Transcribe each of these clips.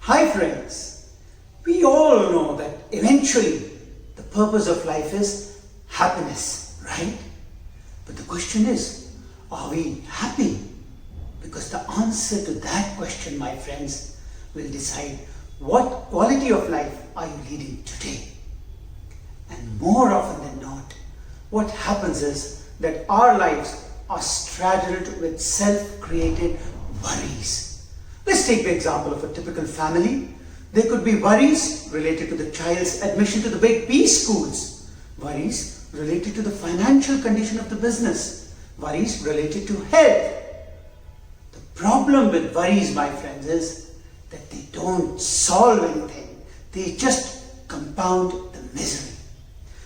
Hi friends, we all know that eventually the purpose of life is happiness, right? But the question is, are we happy? Because the answer to that question, my friends, will decide what quality of life are you leading today. And more often than not, what happens is that our lives are straddled with self-created worries. Let's take the example of a typical family. There could be worries related to the child's admission to the big B schools, worries related to the financial condition of the business, worries related to health. The problem with worries, my friends, is that they don't solve anything. They just compound the misery.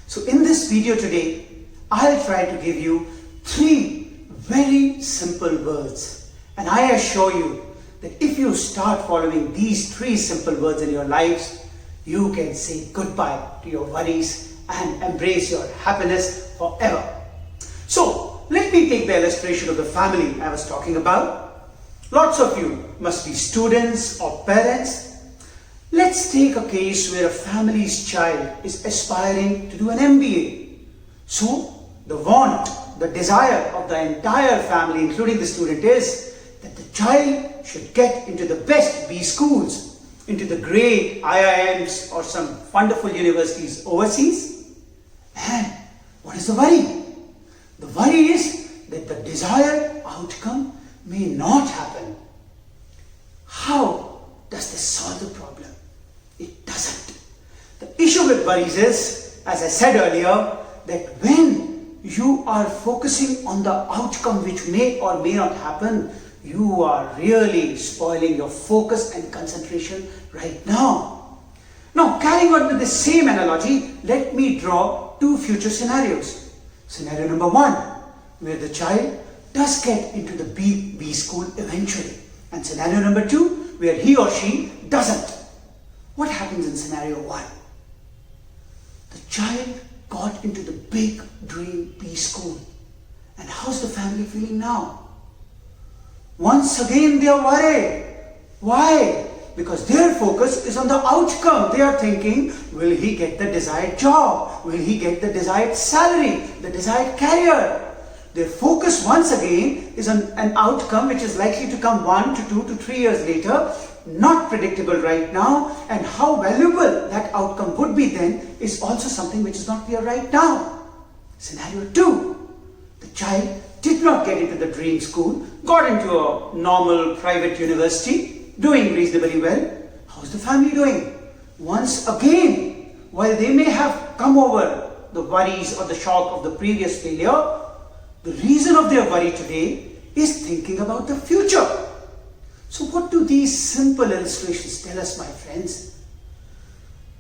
So in this video today, I'll try to give you 3 very simple words. And I assure you that if you start following these 3 simple words in your lives, you can say goodbye to your worries and embrace your happiness forever. So let me take the illustration of the family I was talking about. Lots of you must be students or parents. Let's take a case where a family's child is aspiring to do an MBA. So the want, the desire of the entire family, including the student, is that the child should get into the best B schools, into the great IIMs or some wonderful universities overseas. And what is the worry? The worry is that the desired outcome may not happen. How does this solve the problem? It doesn't. The issue with worries is, as I said earlier, that when you are focusing on the outcome which may or may not happen, you are really spoiling your focus and concentration right now. Now, carrying on with the same analogy, let me draw 2 future scenarios. Scenario number 1, where the child does get into the B school eventually. And scenario number 2, where he or she doesn't. What happens in scenario 1? The child got into the big dream B school. And how's the family feeling now? Once again they are worried. Why? Because their focus is on the outcome. They are thinking, will he get the desired job? Will he get the desired salary? The desired career? Their focus once again is on an outcome which is likely to come 1 to 2 to 3 years later, not predictable right now, and how valuable that outcome would be then is also something which is not clear right now. Scenario 2, the child did not get into the dream school, got into a normal private university, doing reasonably well. How's the family doing? Once again, while they may have come over the worries or the shock of the previous failure, the reason of their worry today is thinking about the future. So what do these simple illustrations tell us, my friends?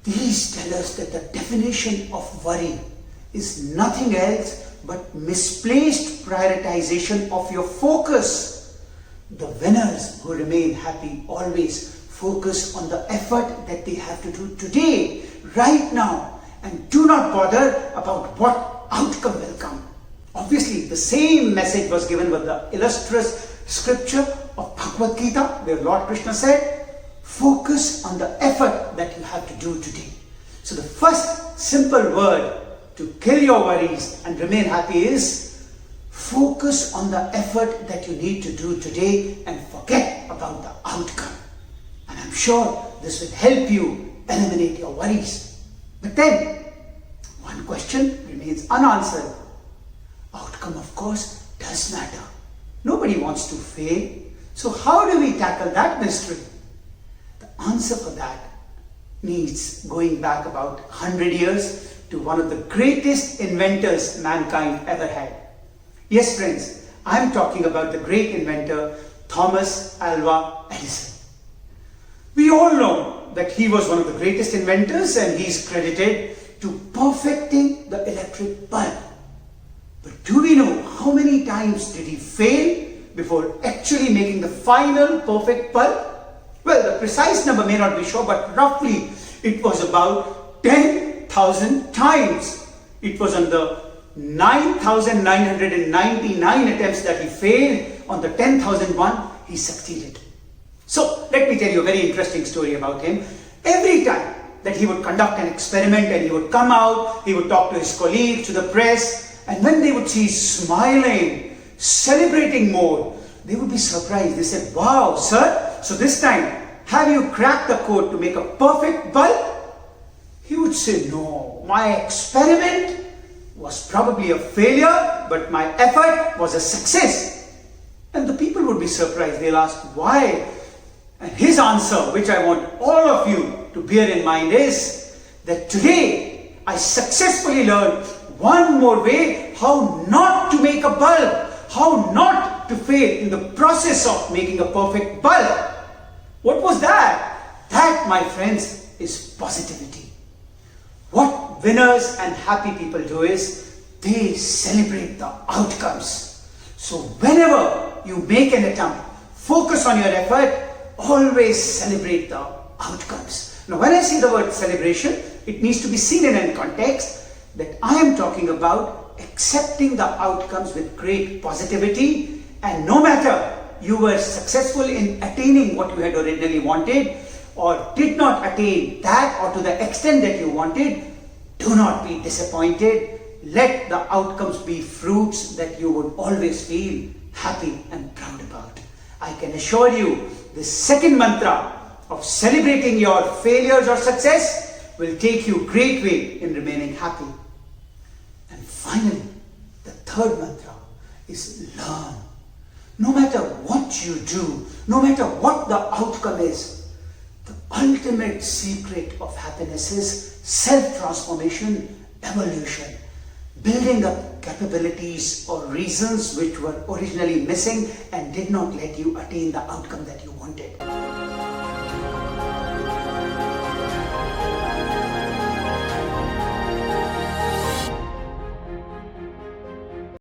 These tell us that the definition of worry is nothing else but misplaced prioritization of your focus. The winners who remain happy always focus on the effort that they have to do today, right now, and do not bother about what outcome will come. Obviously, the same message was given with the illustrious scripture of Bhagavad Gita, where Lord Krishna said, focus on the effort that you have to do today. So the first simple word to kill your worries and remain happy is focus on the effort that you need to do today and forget about the outcome. And I'm sure this will help you eliminate your worries. But then, one question remains unanswered. Outcome, of course, does matter. Nobody wants to fail. So how do we tackle that mystery? The answer for that needs going back about 100 years to one of the greatest inventors mankind ever had. Yes, friends, I'm talking about the great inventor Thomas Alva Edison. We all know that he was one of the greatest inventors and he's credited to perfecting the electric bulb. But do we know how many times did he fail before actually making the final perfect bulb? Well, the precise number may not be sure, but roughly it was about 10,000 times. It was on the 9,999 attempts that he failed. On the 10,001, he succeeded. So let me tell you a very interesting story about him. Every time that he would conduct an experiment and he would come out, he would talk to his colleagues, to the press, and when they would see smiling, celebrating more, they would be surprised. They said, "Wow, sir, so this time, have you cracked the code to make a perfect bulb?" He would say, "No, my experiment was probably a failure, but my effort was a success." And the people would be surprised. They'll ask, "Why?" And his answer, which I want all of you to bear in mind, is that today I successfully learned one more way how not to make a bulb, how not to fail in the process of making a perfect bulb. What was that? That, my friends, is positivity. What winners and happy people do is they celebrate the outcomes. So whenever you make an attempt, focus on your effort, always celebrate the outcomes. Now when I say the word celebration, it needs to be seen in a context that I am talking about accepting the outcomes with great positivity, and no matter you were successful in attaining what you had originally wanted or did not attain that or to the extent that you wanted, do not be disappointed. Let the outcomes be fruits that you would always feel happy and proud about. I can assure you, the second mantra of celebrating your failures or success will take you great way in remaining happy. And finally, the third mantra is learn. No matter what you do, no matter what the outcome is, the ultimate secret of happiness is self-transformation, evolution, building up capabilities or reasons which were originally missing and did not let you attain the outcome that you wanted.